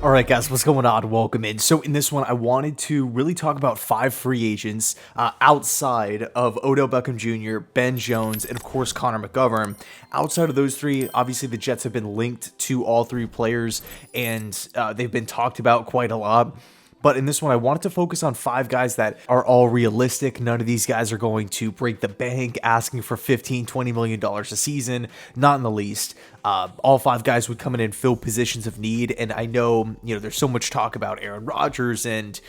All right, guys, what's going on? Welcome in. So in this one, I wanted to really talk about 5 free agents outside of Odell Beckham Jr., Ben Jones, and of course Connor McGovern. Outside of those three, obviously the Jets have been linked to all three players, and they've been talked about quite a lot. But in this one, I wanted to focus on 5 guys that are all realistic. None of these guys are going to break the bank asking for $15-20 million a season. Not in the least. All 5 guys would come in and fill positions of need. And I know, there's so much talk about Aaron Rodgers and,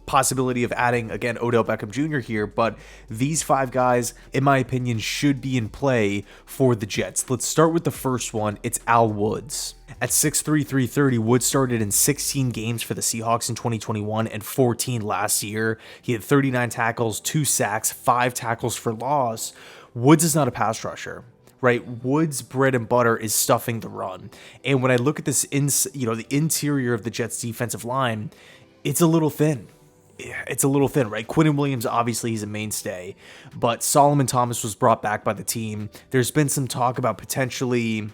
possibility of adding, again, Odell Beckham Jr. here. But these 5 guys, in my opinion, should be in play for the Jets. Let's start with the first one. It's Al Woods. At 6'3", 330, Woods started in 16 games for the Seahawks in 2021 and 14 last year. He had 39 tackles, 2 sacks, 5 tackles for loss. Woods is not a pass rusher, right? Woods' bread and butter is stuffing the run. And when I look at this, the interior of the Jets' defensive line, it's a little thin. It's a little thin, right? Quinton Williams, obviously, he's a mainstay, but Solomon Thomas was brought back by the team. There's been some talk about potentially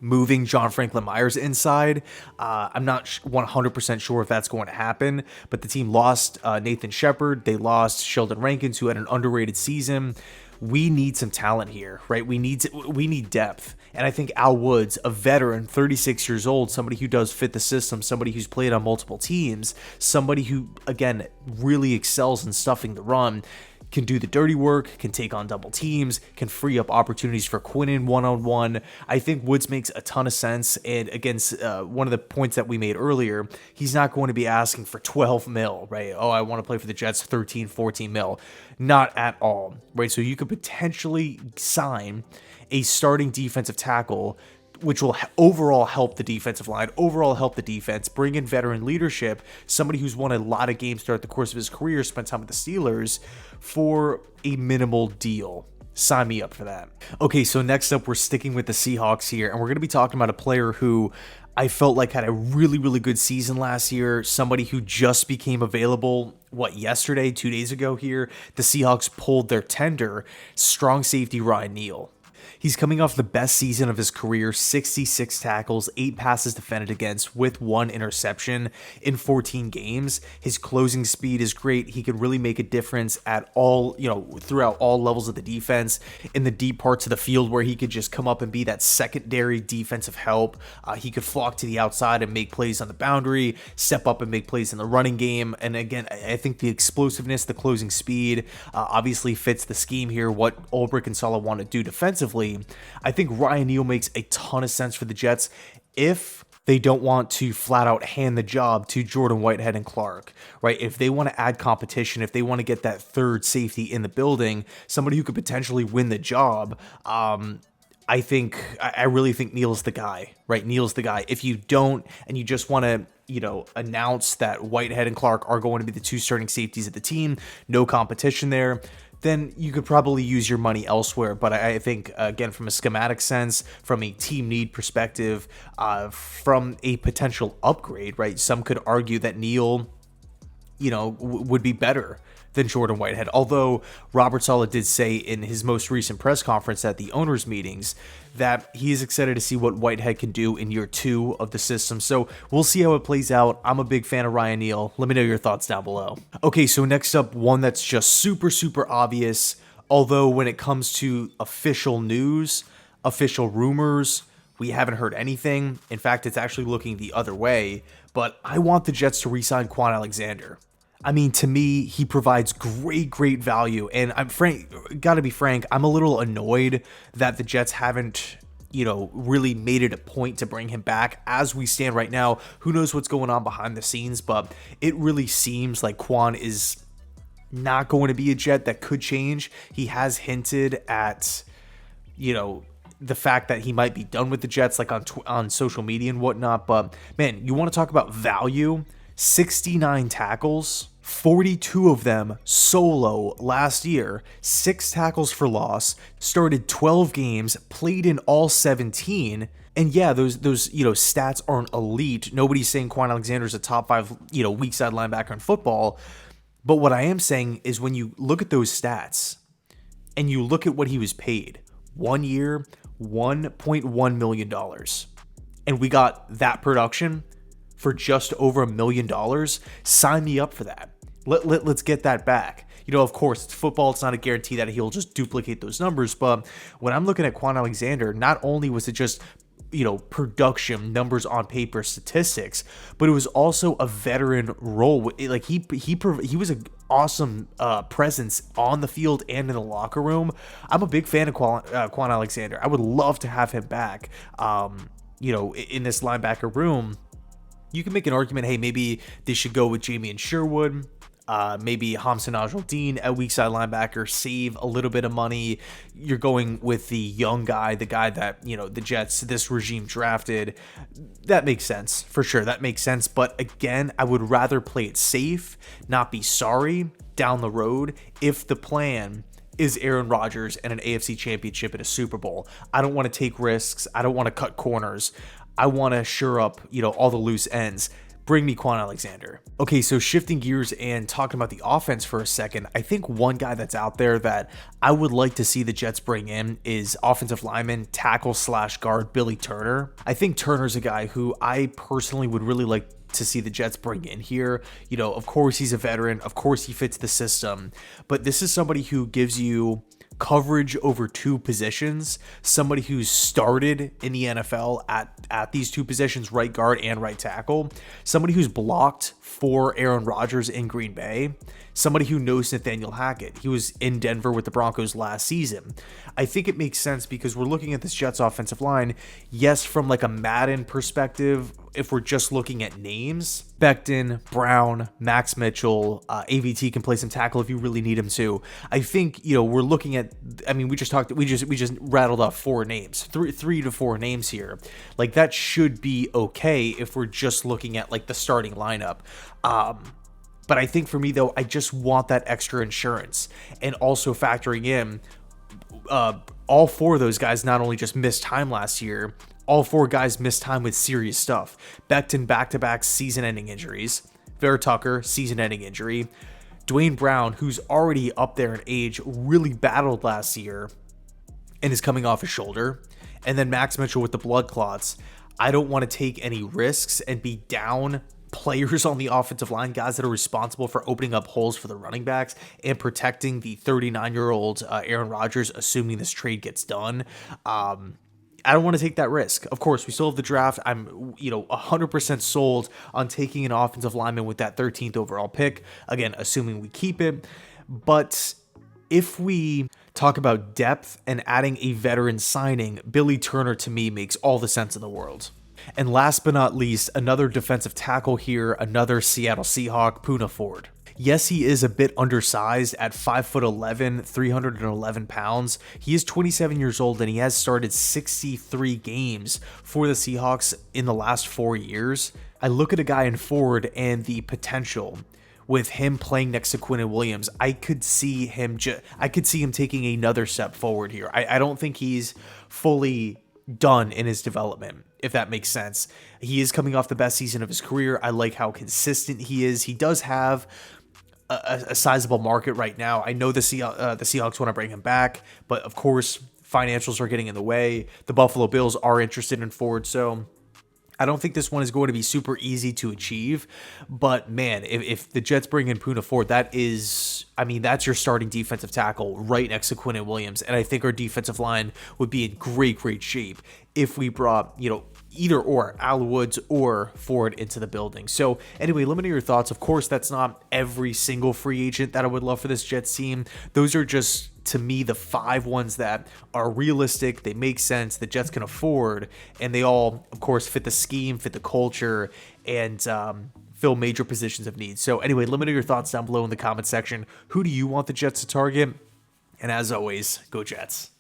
moving John Franklin Myers inside. I'm not 100% sure if that's going to happen, but the team lost Nathan Shepard. They lost Sheldon Rankins, who had an underrated season. We need some talent here, right? We need depth. And I think Al Woods, a veteran, 36 years old, somebody who does fit the system, somebody who's played on multiple teams, somebody who, again, really excels in stuffing the run, can do the dirty work, can take on double teams, can free up opportunities for Quinnen one-on-one. I think Woods makes a ton of sense. And against one of the points that we made earlier, he's not going to be asking for 12 mil, right? Oh, I want to play for the Jets, 13, 14 mil. Not at all, right? So you could potentially sign a starting defensive tackle, which will overall help the defensive line, overall help the defense, bring in veteran leadership, somebody who's won a lot of games throughout the course of his career, spent time with the Steelers, for a minimal deal. Sign me up for that. Okay, so next up, we're sticking with the Seahawks here, and we're going to be talking about a player who I felt like had a really, really good season last year, somebody who just became available, yesterday, 2 days ago here. The Seahawks pulled their tender, strong safety Ryan Neal. He's coming off the best season of his career, 66 tackles, 8 passes defended against with 1 interception in 14 games. His closing speed is great. He can really make a difference at all, throughout all levels of the defense, in the deep parts of the field where he could just come up and be that secondary defensive help. He could flock to the outside and make plays on the boundary, step up and make plays in the running game. And again, I think the explosiveness, the closing speed, obviously fits the scheme here, what Ulbrich and Saleh want to do defensively. I think Ryan Neal makes a ton of sense for the Jets if they don't want to flat out hand the job to Jordan Whitehead and Clark, right? If they want to add competition, if they want to get that third safety in the building, somebody who could potentially win the job, I really think Neal's the guy, right? Neal's the guy. If you don't, and you just want to, announce that Whitehead and Clark are going to be the 2 starting safeties of the team, no competition there, then you could probably use your money elsewhere. But I think, again, from a schematic sense, from a team need perspective, from a potential upgrade, right? Some could argue that Neal, would be better than Jordan Whitehead. Although Robert Saleh did say in his most recent press conference at the owners' meetings that he is excited to see what Whitehead can do in year 2 of the system. So we'll see how it plays out. I'm a big fan of Ryan Neal. Let me know your thoughts down below. Okay, so next up, one that's just super, super obvious. Although when it comes to official news, official rumors, we haven't heard anything. In fact, it's actually looking the other way. But I want the Jets to re-sign Quan Alexander. I mean, to me, he provides great value. And gotta be frank, I'm a little annoyed that the Jets haven't, really made it a point to bring him back. As we stand right now, who knows what's going on behind the scenes, but it really seems like Quan is not going to be a Jet. That could change. He has hinted at, the fact that he might be done with the Jets, like on social media and whatnot. But man, you want to talk about value? 69 tackles, 42 of them solo last year, 6 tackles for loss, started 12 games, played in all 17. And yeah, those stats aren't elite. Nobody's saying Quan Alexander's a top 5, weak side linebacker in football. But what I am saying is when you look at those stats and you look at what he was paid, 1 year, $1.1 million. and we got that production for just over $1 million, sign me up for that. Let's get that back. Of course, it's football. It's not a guarantee that he'll just duplicate those numbers. But when I'm looking at Quan Alexander, not only was it just, production, numbers on paper, statistics, but it was also a veteran role. Like he was an awesome presence on the field and in the locker room. I'm a big fan of Quan Alexander. I would love to have him back, in this linebacker room. You can make an argument, hey, maybe they should go with Jamie and Sherwood. Maybe Hamza Najaldeen at weak side linebacker, save a little bit of money. You're going with the young guy, the guy that, the Jets, this regime drafted. That makes sense, for sure. That makes sense. But again, I would rather play it safe, not be sorry down the road if the plan is Aaron Rodgers and an AFC championship and a Super Bowl. I don't want to take risks. I don't want to cut corners. I want to shore up, all the loose ends. Bring me Quan Alexander. Okay, so shifting gears and talking about the offense for a second, I think one guy that's out there that I would like to see the Jets bring in is offensive lineman, tackle/guard Billy Turner. I think Turner's a guy who I personally would really like to see the Jets bring in here. Of course he's a veteran. Of course he fits the system. But this is somebody who gives you coverage over two positions, somebody who's started in the NFL at these two positions, right guard and right tackle, somebody who's blocked for Aaron Rodgers in Green Bay, somebody who knows Nathaniel Hackett. He was in Denver with the Broncos last season. I think it makes sense because we're looking at this Jets offensive line, yes, from like a Madden perspective, if we're just looking at names, Beckham, Brown, Max Mitchell, AVT can play some tackle if you really need him to. I think, we're looking at, we just rattled off four names, three to four names here. Like that should be okay if we're just looking at like the starting lineup. But I think for me though, I just want that extra insurance, and also factoring in, all four of those guys not only just missed time last year, all four guys missed time with serious stuff. Beckham back-to-back season-ending injuries. Vera Tucker, season-ending injury. Dwayne Brown, who's already up there in age, really battled last year and is coming off his shoulder. And then Max Mitchell with the blood clots. I don't want to take any risks and be down players on the offensive line, guys that are responsible for opening up holes for the running backs and protecting the 39-year-old Aaron Rodgers, assuming this trade gets done. I don't want to take that risk. Of course, we still have the draft. I'm, 100% sold on taking an offensive lineman with that 13th overall pick. Again, assuming we keep it. But if we talk about depth and adding a veteran signing, Billy Turner to me makes all the sense in the world. And last but not least, another defensive tackle here, another Seattle Seahawk, Punam Ford. Yes, he is a bit undersized at 5'11", 311 pounds. He is 27 years old and he has started 63 games for the Seahawks in the last 4 years. I look at a guy in Ford and the potential with him playing next to Quinnen Williams. I could see him taking another step forward here. I don't think he's fully done in his development, if that makes sense. He is coming off the best season of his career. I like how consistent he is. He does have a sizable market right now. I know the Seahawks want to bring him back, but of course, financials are getting in the way. The Buffalo Bills are interested in Ford, so I don't think this one is going to be super easy to achieve. But man, if the Jets bring in Punam Ford, that's your starting defensive tackle right next to Quinnen Williams. And I think our defensive line would be in great shape if we brought, either or Al Woods or Ford into the building. So anyway, let me know your thoughts. Of course, that's not every single free agent that I would love for this Jets team. Those are just, to me, the 5 ones that are realistic, they make sense, the Jets can afford, and they all, of course, fit the scheme, fit the culture, and fill major positions of need. So anyway, let me know your thoughts down below in the comment section. Who do you want the Jets to target? And as always, go Jets.